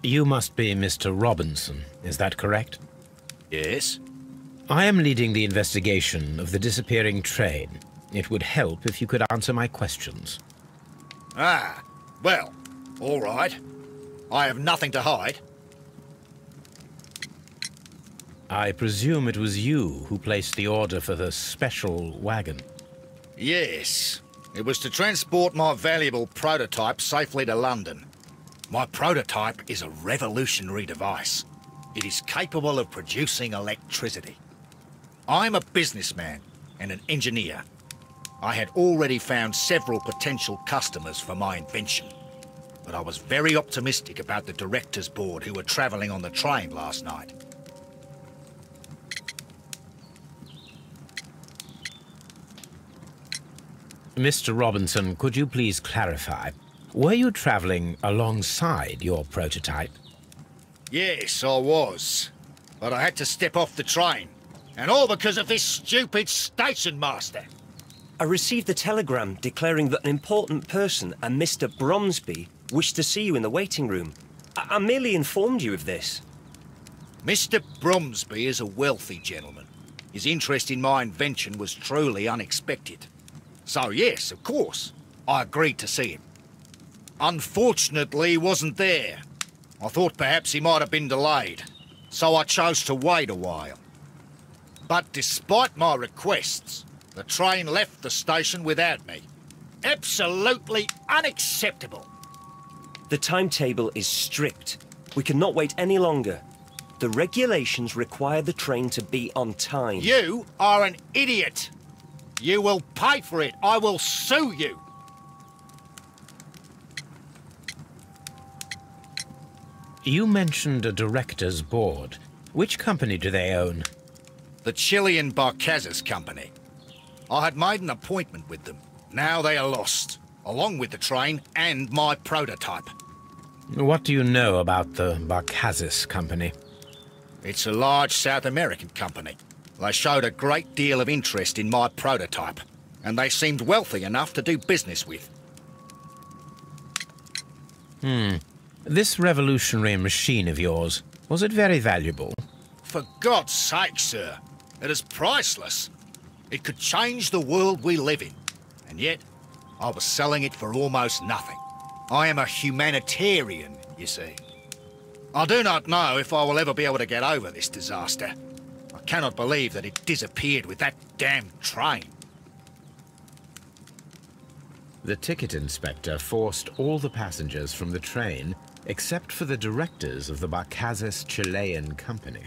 You must be Mr. Robinson, is that correct? Yes. I am leading the investigation of the disappearing train. It would help if you could answer my questions. Ah, well, all right. I have nothing to hide. I presume it was you who placed the order for the special wagon. Yes. It was to transport my valuable prototype safely to London. My prototype is a revolutionary device. It is capable of producing electricity. I'm a businessman and an engineer. I had already found several potential customers for my invention, but I was very optimistic about the directors' board who were travelling on the train last night. Mr. Robinson, could you please clarify? Were you travelling alongside your prototype? Yes, I was. But I had to step off the train. And all because of this stupid station master. I received a telegram declaring that an important person, a Mr. Bromsby, wished to see you in the waiting room. I merely informed you of this. Mr. Bromsby is a wealthy gentleman. His interest in my invention was truly unexpected. So yes, of course, I agreed to see him. Unfortunately, he wasn't there. I thought perhaps he might have been delayed, so I chose to wait a while. But despite my requests, the train left the station without me. Absolutely unacceptable. The timetable is strict. We cannot wait any longer. The regulations require the train to be on time. You are an idiot. You will pay for it. I will sue you. You mentioned a director's board. Which company do they own? The Chilean Barcazes Company. I had made an appointment with them. Now they are lost, along with the train and my prototype. What do you know about the Barcazes Company? It's a large South American company. They showed a great deal of interest in my prototype, and they seemed wealthy enough to do business with. This revolutionary machine of yours, was it very valuable? For God's sake, sir, it is priceless. It could change the world we live in, and yet I was selling it for almost nothing. I am a humanitarian, you see. I do not know if I will ever be able to get over this disaster. I cannot believe that it disappeared with that damn train. The ticket inspector forced all the passengers from the train except for the directors of the Barcazes Chilean Company.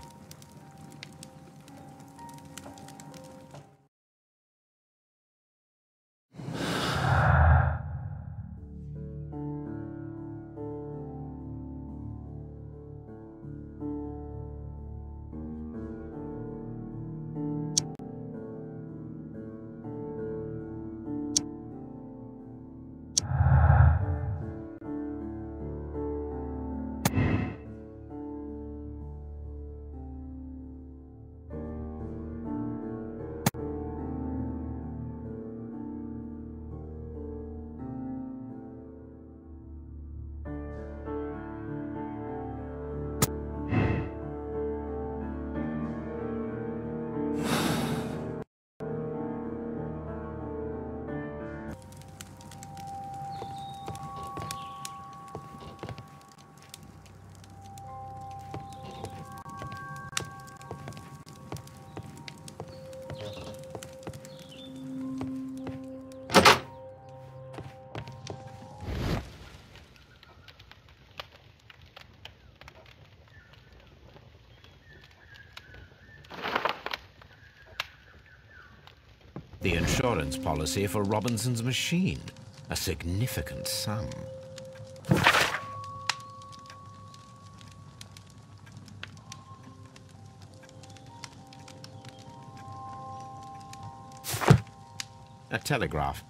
The insurance policy for Robinson's machine, a significant sum. A telegraph.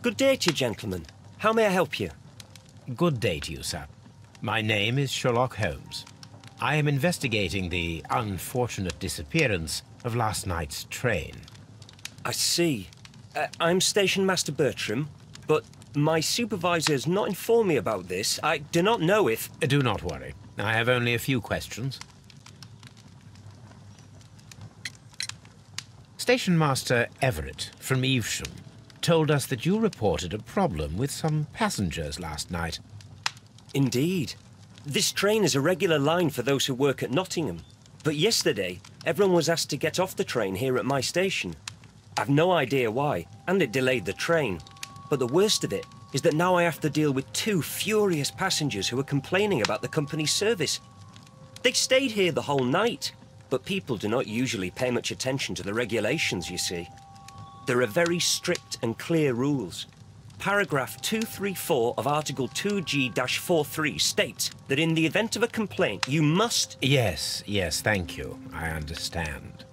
Good day to you, gentlemen. How may I help you? Good day to you, sir. My name is Sherlock Holmes. I am investigating the unfortunate disappearance of last night's train. I see. I'm Station Master Bertram, but my supervisor has not informed me about this. I do not know if... Do not worry. I have only a few questions. Station Master Everett from Evesham told us that you reported a problem with some passengers last night. Indeed. This train is a regular line for those who work at Nottingham. But yesterday, everyone was asked to get off the train here at my station. I've no idea why, and it delayed the train. But the worst of it is that now I have to deal with 2 furious passengers who are complaining about the company's service. They stayed here the whole night, but people do not usually pay much attention to the regulations, you see. There are very strict and clear rules. Paragraph 234 of Article 2G-43 states that in the event of a complaint, you must... Yes, thank you. I understand.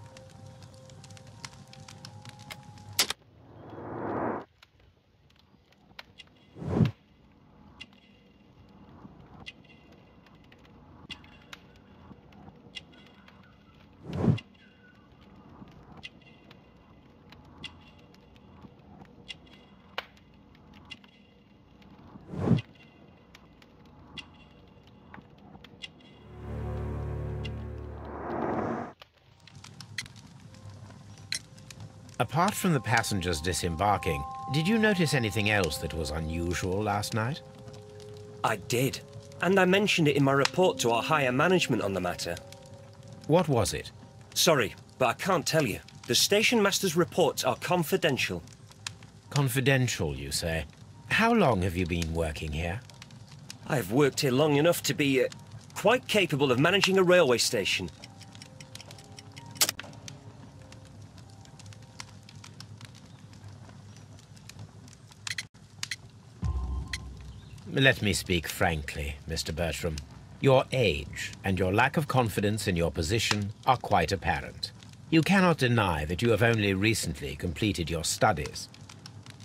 Apart from the passengers disembarking, did you notice anything else that was unusual last night? I did, and I mentioned it in my report to our higher management on the matter. What was it? Sorry, but I can't tell you. The station master's reports are confidential. Confidential, you say? How long have you been working here? I have worked here long enough to be quite capable of managing a railway station. Let me speak frankly, Mr. Bertram. Your age and your lack of confidence in your position are quite apparent. You cannot deny that you have only recently completed your studies.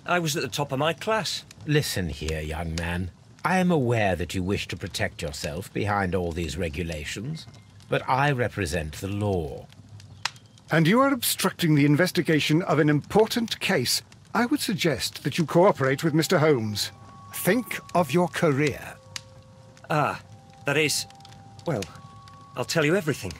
I was at the top of my class. Listen here, young man. I am aware that you wish to protect yourself behind all these regulations, but I represent the law. And you are obstructing the investigation of an important case. I would suggest that you cooperate with Mr. Holmes. Think of your career. Ah, that is... well, I'll tell you everything.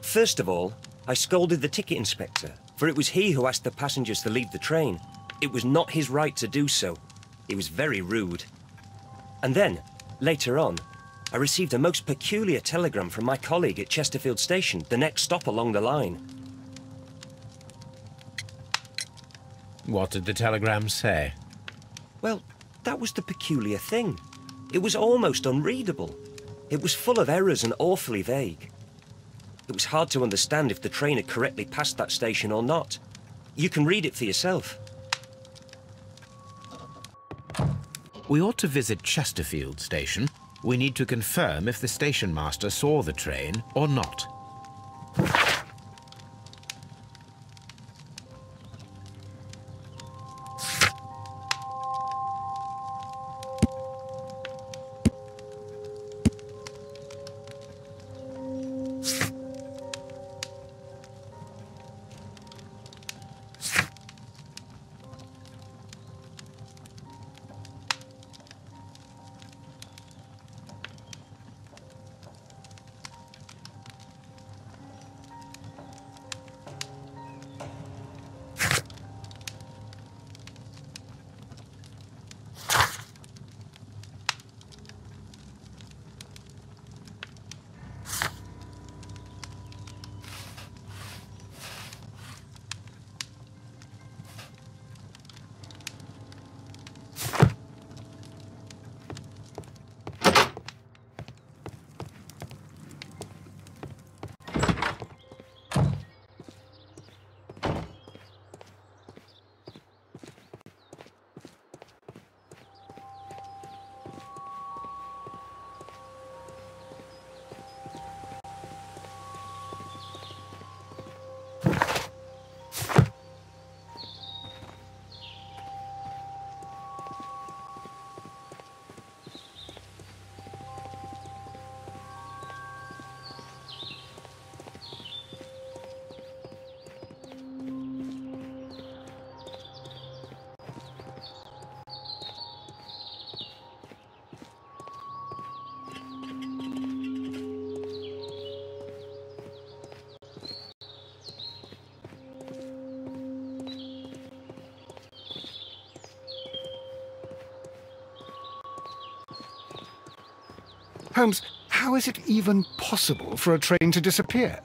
First of all, I scolded the ticket inspector, for it was he who asked the passengers to leave the train. It was not his right to do so. He was very rude. And then, later on, I received a most peculiar telegram from my colleague at Chesterfield Station, the next stop along the line. What did the telegram say? Well, that was the peculiar thing. It was almost unreadable. It was full of errors and awfully vague. It was hard to understand if the train had correctly passed that station or not. You can read it for yourself. We ought to visit Chesterfield Station. We need to confirm if the station master saw the train or not. Holmes, how is it even possible for a train to disappear?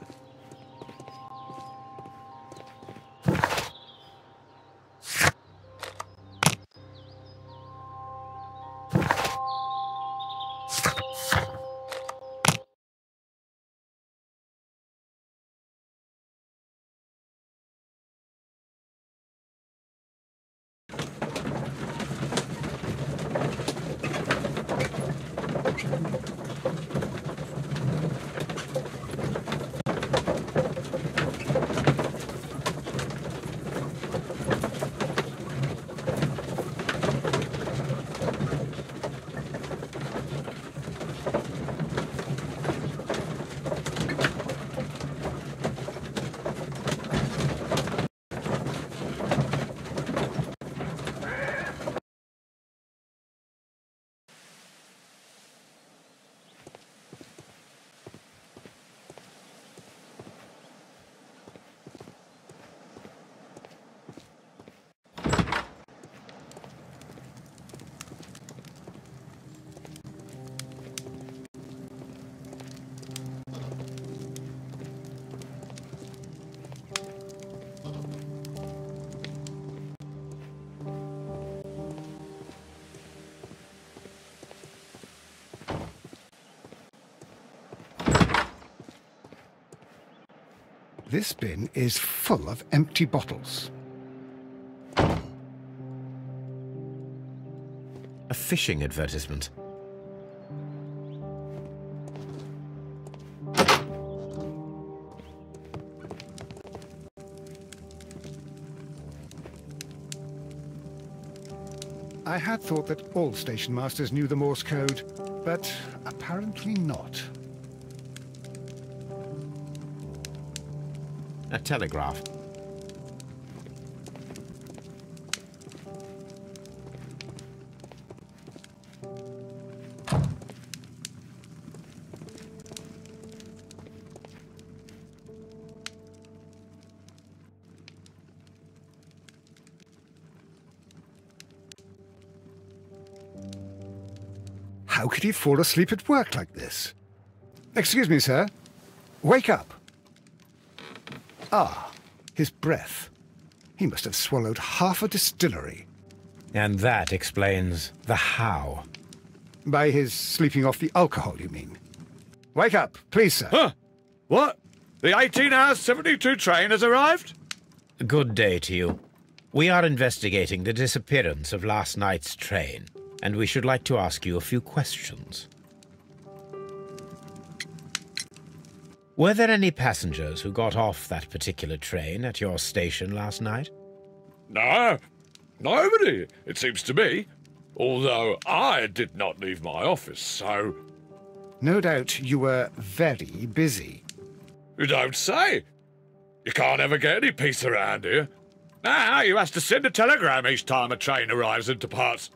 This bin is full of empty bottles. A fishing advertisement. I had thought that all station masters knew the Morse code, but apparently not. A telegraph. How could he fall asleep at work like this? Excuse me, sir. Wake up. Ah, his breath. He must have swallowed half a distillery. And that explains the how. By his sleeping off the alcohol, you mean? Wake up, please, sir. Huh? What? The 18 hours 72 train has arrived? Good day to you. We are investigating the disappearance of last night's train, and we should like to ask you a few questions. Were there any passengers who got off that particular train at your station last night? No, nobody, it seems to me. Although I did not leave my office, so... No doubt you were very busy. You don't say. You can't ever get any peace around here. Now you have to send a telegram each time a train arrives and departs.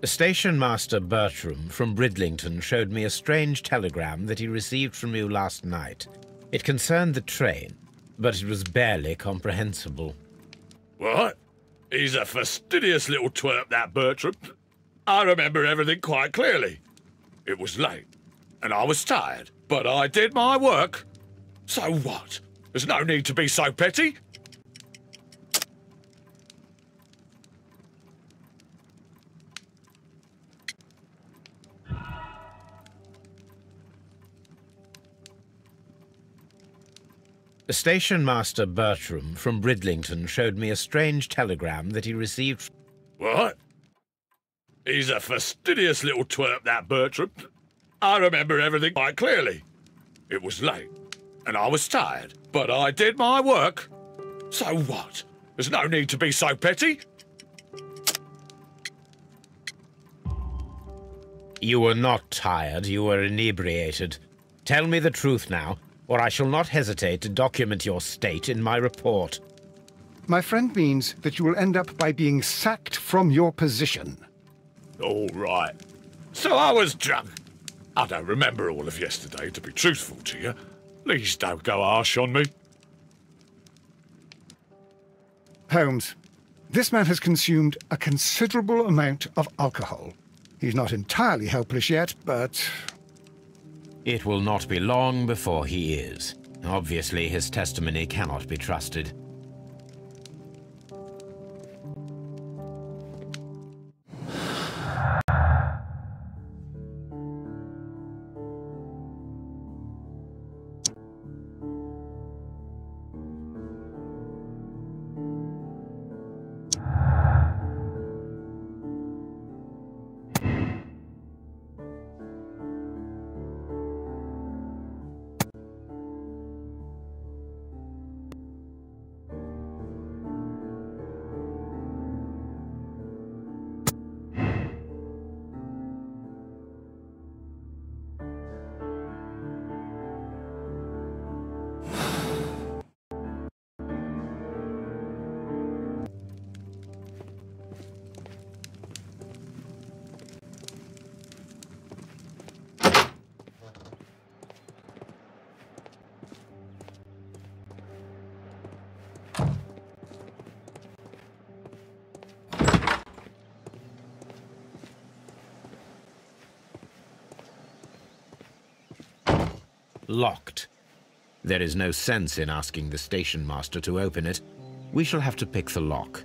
Station Master Bertram from Bridlington showed me a strange telegram that he received from you last night. It concerned the train, but it was barely comprehensible. What? He's a fastidious little twerp, that Bertram. I remember everything quite clearly. It was late, and I was tired, but I did my work. So what? There's no need to be so petty. Station Master Bertram from Bridlington showed me a strange telegram that he received. What? He's a fastidious little twerp, that Bertram. I remember everything quite clearly. It was late, and I was tired, but I did my work. So what? There's no need to be so petty. You were not tired, you were inebriated. Tell me the truth now, or I shall not hesitate to document your state in my report. My friend means that you will end up by being sacked from your position. All right. So I was drunk. I don't remember all of yesterday, to be truthful to you. Please don't go harsh on me. Holmes, this man has consumed a considerable amount of alcohol. He's not entirely helpless yet, but... It will not be long before he is. Obviously, his testimony cannot be trusted. Locked. There is no sense in asking the station master to open it. We shall have to pick the lock.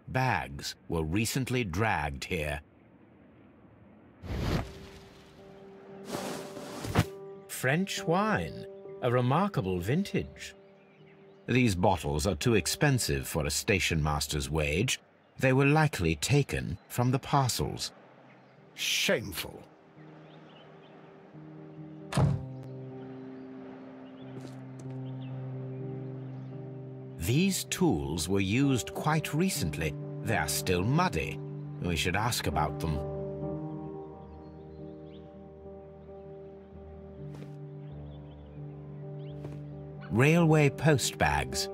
Bags were recently dragged here. French wine, a remarkable vintage. These bottles are too expensive for a station master's wage. They were likely taken from the parcels. Shameful. These tools were used quite recently. They are still muddy. We should ask about them. Railway post bags.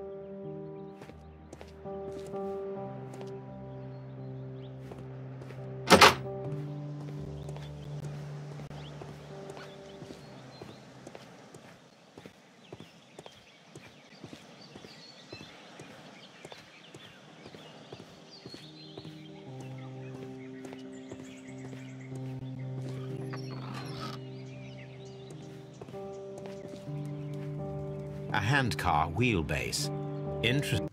A handcar wheelbase. Interesting.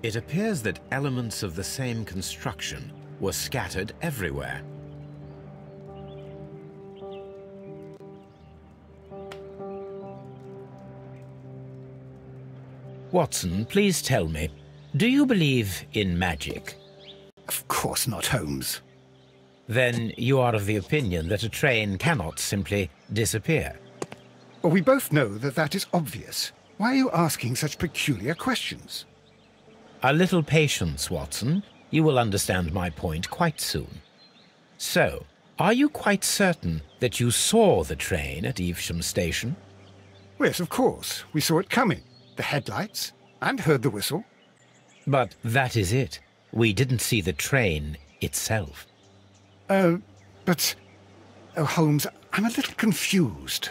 It appears that elements of the same construction were scattered everywhere. Watson, please tell me, do you believe in magic? Of course not, Holmes. Then you are of the opinion that a train cannot simply disappear. Well, we both know that that is obvious. Why are you asking such peculiar questions? A little patience, Watson. You will understand my point quite soon. So, are you quite certain that you saw the train at Evesham Station? Yes, of course. We saw it coming. The headlights, and heard the whistle. But that is it. We didn't see the train itself. But... Oh, Holmes, I'm a little confused.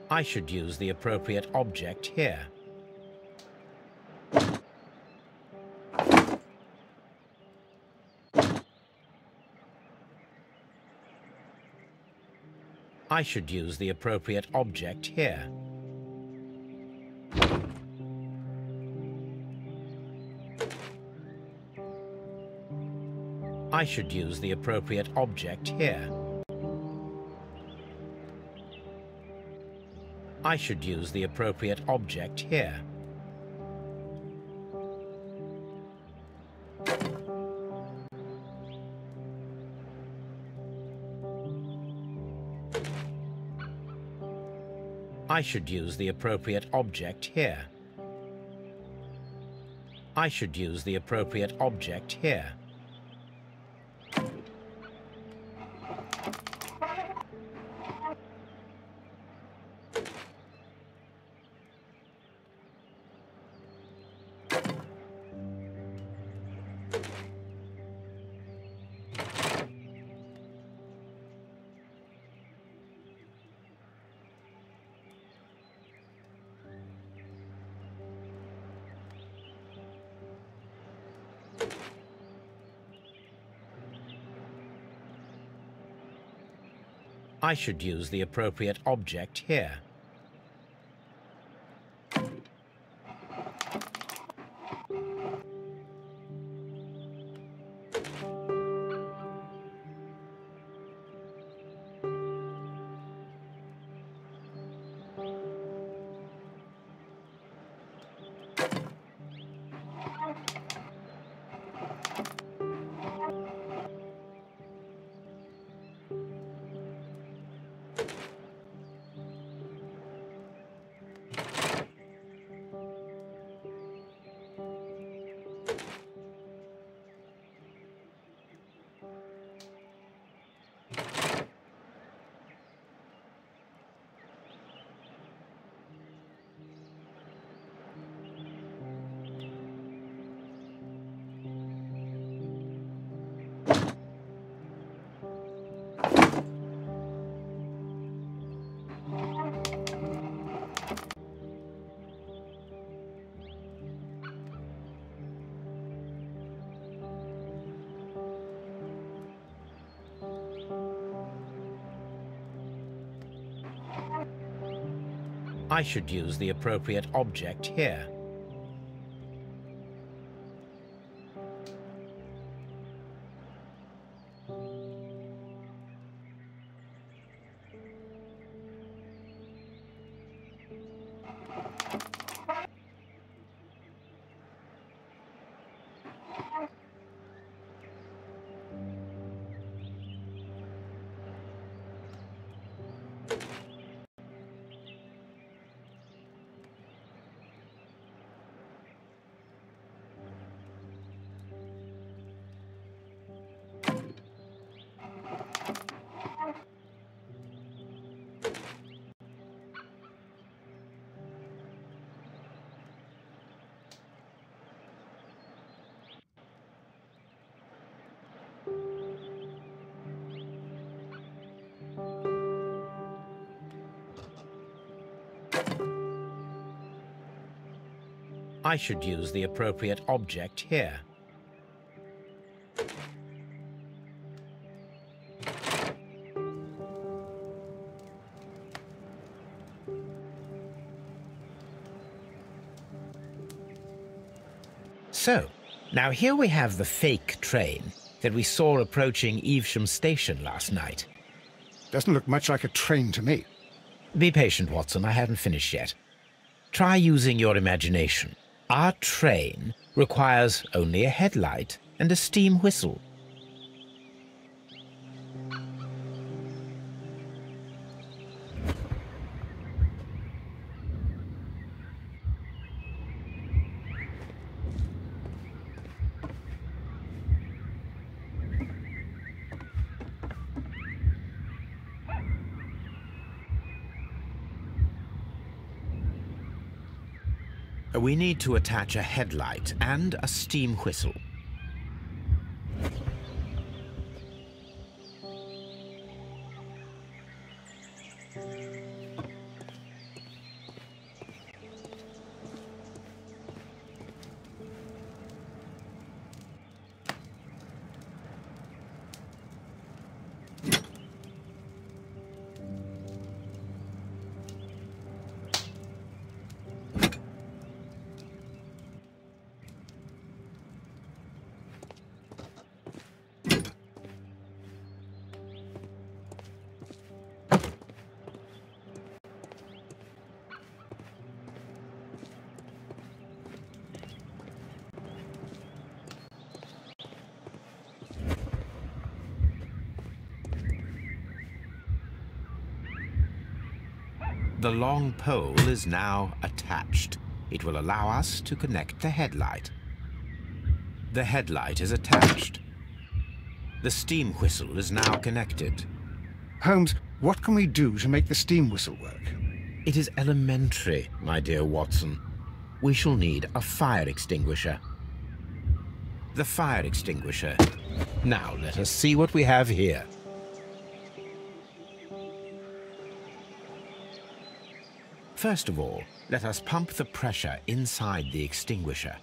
I should use the appropriate object here. I should use the appropriate object here. I should use the appropriate object here. I should use the appropriate object here. I should use the appropriate object here. I should use the appropriate object here. I should use the appropriate object here. I should use the appropriate object here. I should use the appropriate object here. So, now here we have the fake train that we saw approaching Evesham Station last night. Doesn't look much like a train to me. Be patient, Watson, I haven't finished yet. Try using your imagination. Our train requires only a headlight and a steam whistle. We need to attach a headlight and a steam whistle. The long pole is now attached. It will allow us to connect the headlight. The headlight is attached. The steam whistle is now connected. Holmes, what can we do to make the steam whistle work? It is elementary, my dear Watson. We shall need a fire extinguisher. The fire extinguisher. Now let us see what we have here. First of all, let us pump the pressure inside the extinguisher.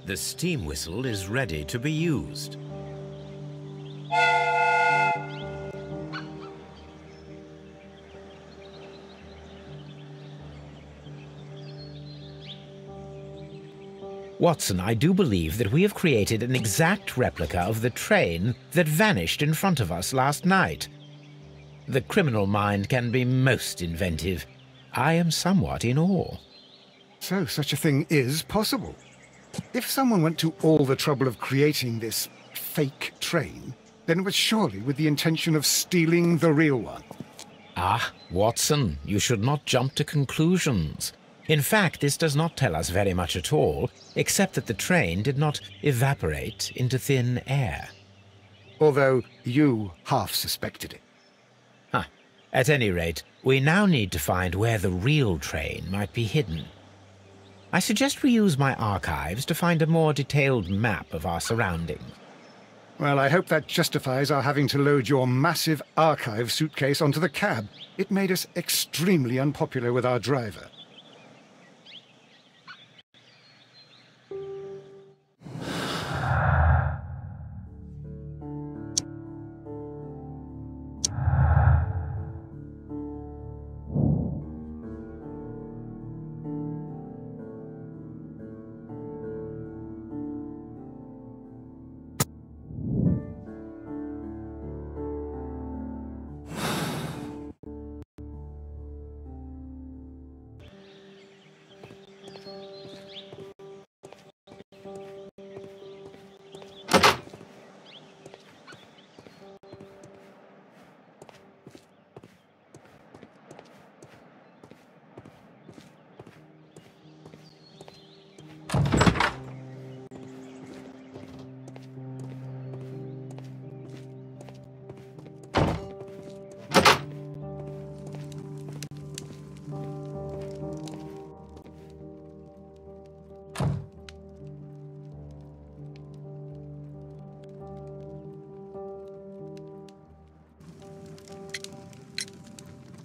The steam whistle is ready to be used. Watson, I do believe that we have created an exact replica of the train that vanished in front of us last night. The criminal mind can be most inventive. I am somewhat in awe. So such a thing is possible. If someone went to all the trouble of creating this fake train, then it was surely with the intention of stealing the real one. Ah, Watson, you should not jump to conclusions. In fact, this does not tell us very much at all, except that the train did not evaporate into thin air. Although you half suspected it. At any rate, we now need to find where the real train might be hidden. I suggest we use my archives to find a more detailed map of our surroundings. Well, I hope that justifies our having to load your massive archive suitcase onto the cab. It made us extremely unpopular with our driver.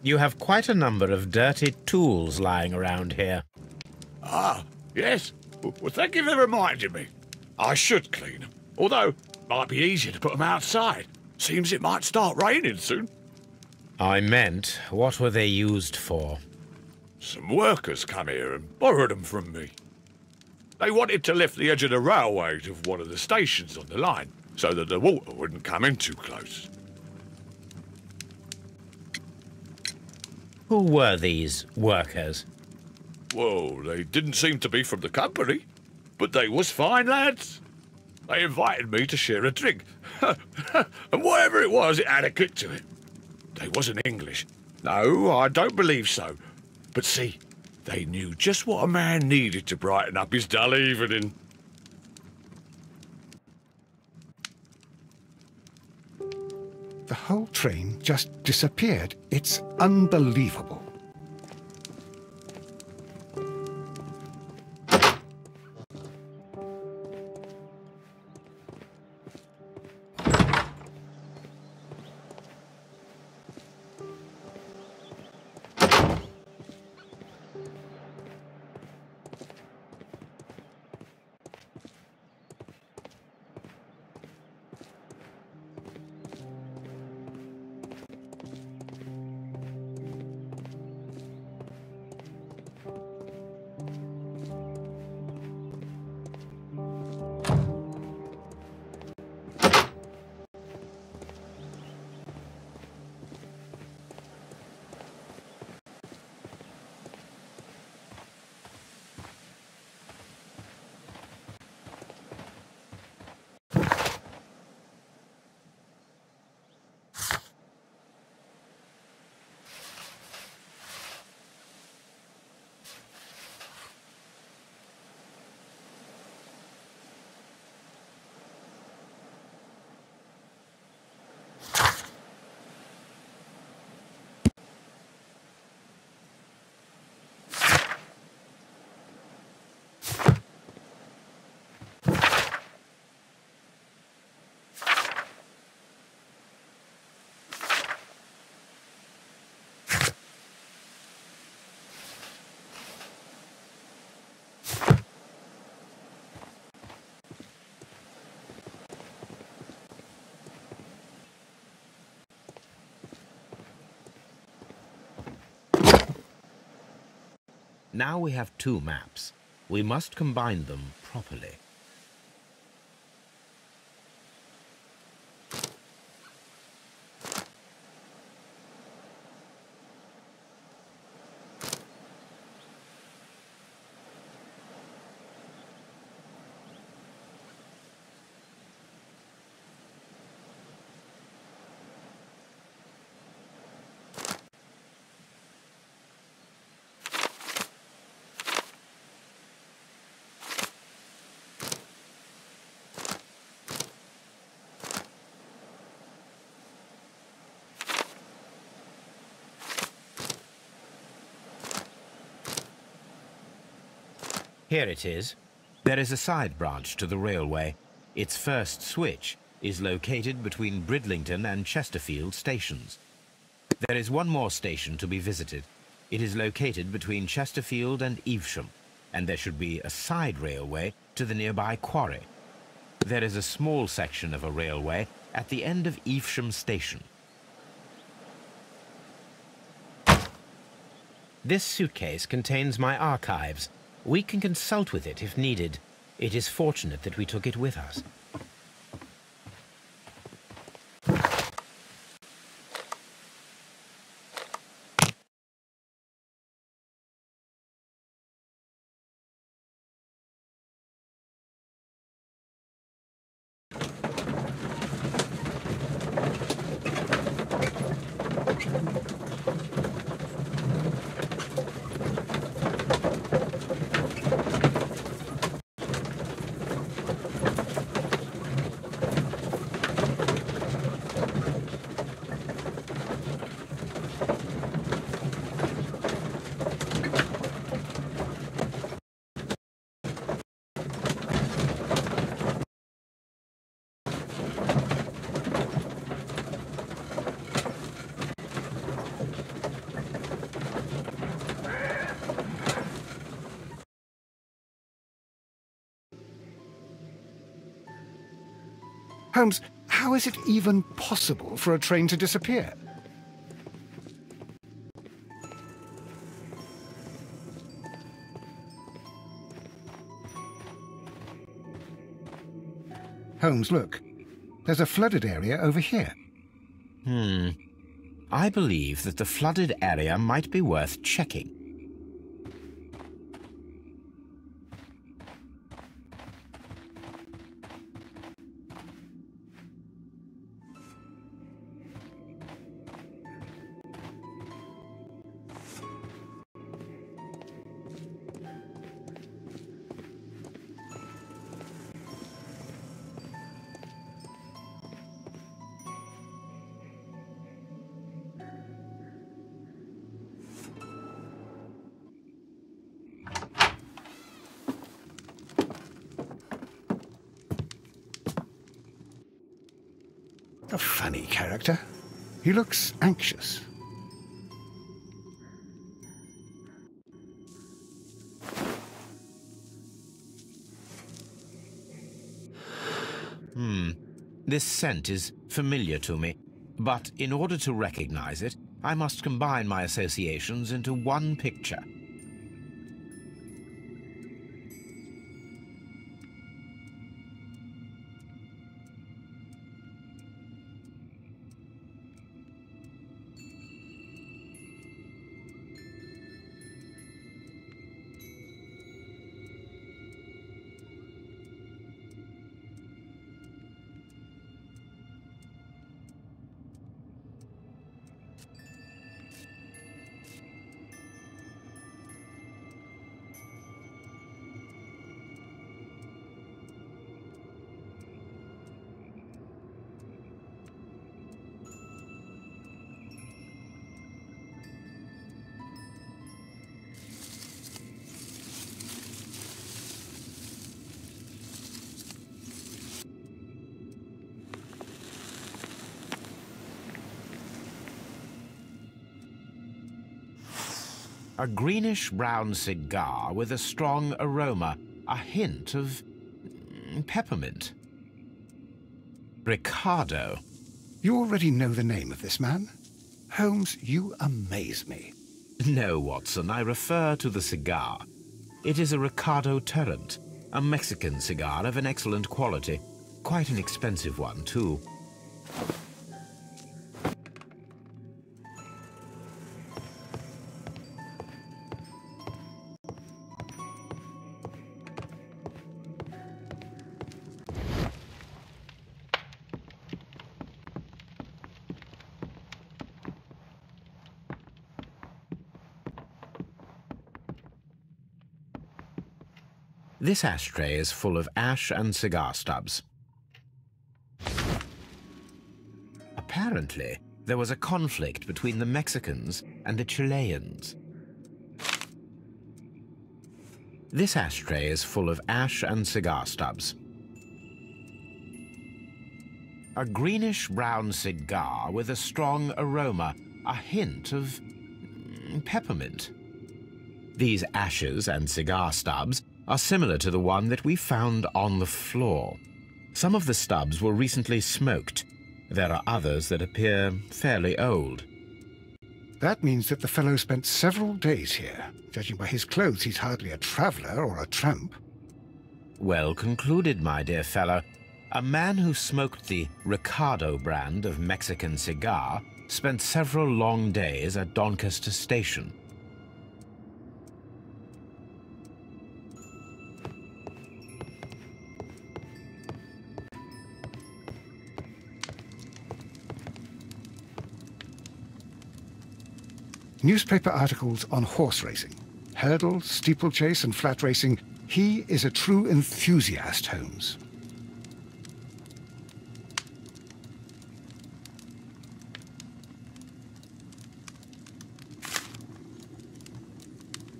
You have quite a number of dirty tools lying around here. Ah, yes. Well, thank you for reminding me. I should clean them. Although, it might be easier to put them outside. Seems it might start raining soon. I meant, what were they used for? Some workers come here and borrowed them from me. They wanted to lift the edge of the railway to one of the stations on the line, so that the water wouldn't come in too close. Who were these workers? Well, they didn't seem to be from the company, but they was fine lads. They invited me to share a drink, and whatever it was, it had a kick to it. They wasn't English. No, I don't believe so. But see, they knew just what a man needed to brighten up his dull evening. The whole train just disappeared. It's unbelievable. Now we have two maps. We must combine them properly. Here it is. There is a side branch to the railway. Its first switch is located between Bridlington and Chesterfield stations. There is one more station to be visited. It is located between Chesterfield and Evesham, and there should be a side railway to the nearby quarry. There is a small section of a railway at the end of Evesham station. This suitcase contains my archives. We can consult with it if needed. It is fortunate that we took it with us. Holmes, how is it even possible for a train to disappear? Holmes, look. There's a flooded area over here. I believe that the flooded area might be worth checking. A funny character. He looks anxious. This scent is familiar to me, but in order to recognize it, I must combine my associations into one picture. A greenish-brown cigar with a strong aroma, a hint of peppermint. Ricardo. You already know the name of this man? Holmes, you amaze me. No, Watson, I refer to the cigar. It is a Ricardo Tarrant, a Mexican cigar of an excellent quality. Quite an expensive one, too. This ashtray is full of ash and cigar stubs. Apparently, there was a conflict between the Mexicans and the Chileans. This ashtray is full of ash and cigar stubs. A greenish-brown cigar with a strong aroma, a hint of peppermint. These ashes and cigar stubs are similar to the one that we found on the floor. Some of the stubs were recently smoked. There are others that appear fairly old. That means that the fellow spent several days here. Judging by his clothes, he's hardly a traveller or a tramp. Well concluded, my dear fellow. A man who smoked the Ricardo brand of Mexican cigar spent several long days at Doncaster Station. Newspaper articles on horse racing. Hurdle, steeplechase and flat racing. He is a true enthusiast, Holmes.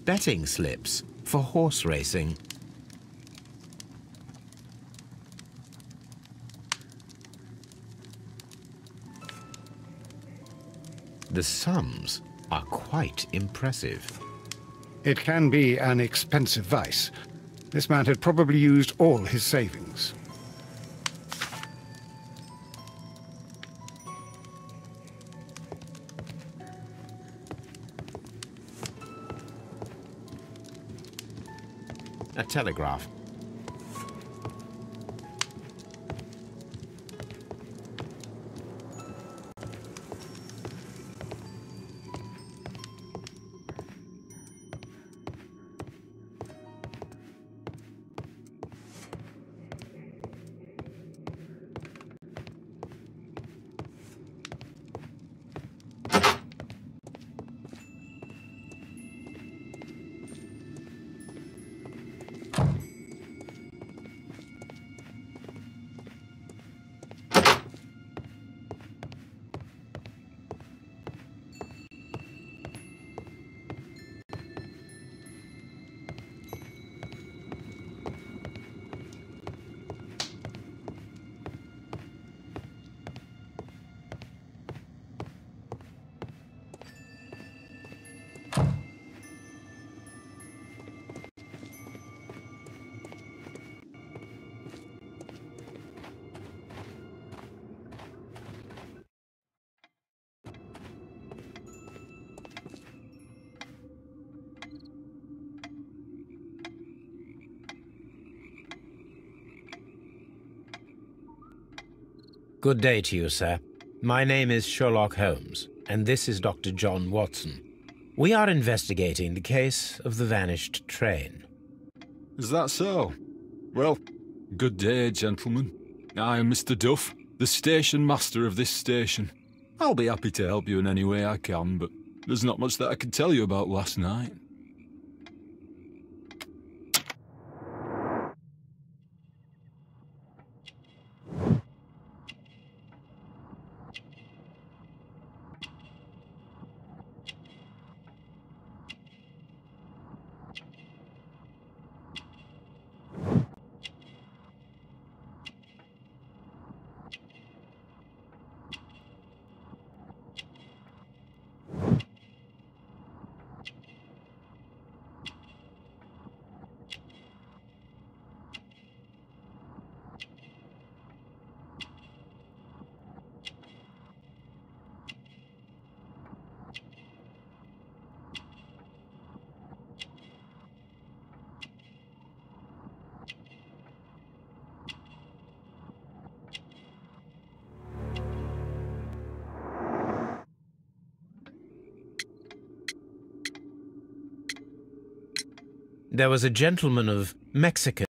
Betting slips for horse racing. The sums are quite impressive. It can be an expensive vice. This man had probably used all his savings. a telegraph. Good day to you, sir. My name is Sherlock Holmes, and this is Dr. John Watson. We are investigating the case of the vanished train. Is that so? Well, good day, gentlemen. I am Mr. Duff, the station master of this station. I'll be happy to help you in any way I can, but there's not much that I can tell you about last night. There was a gentleman of Mexican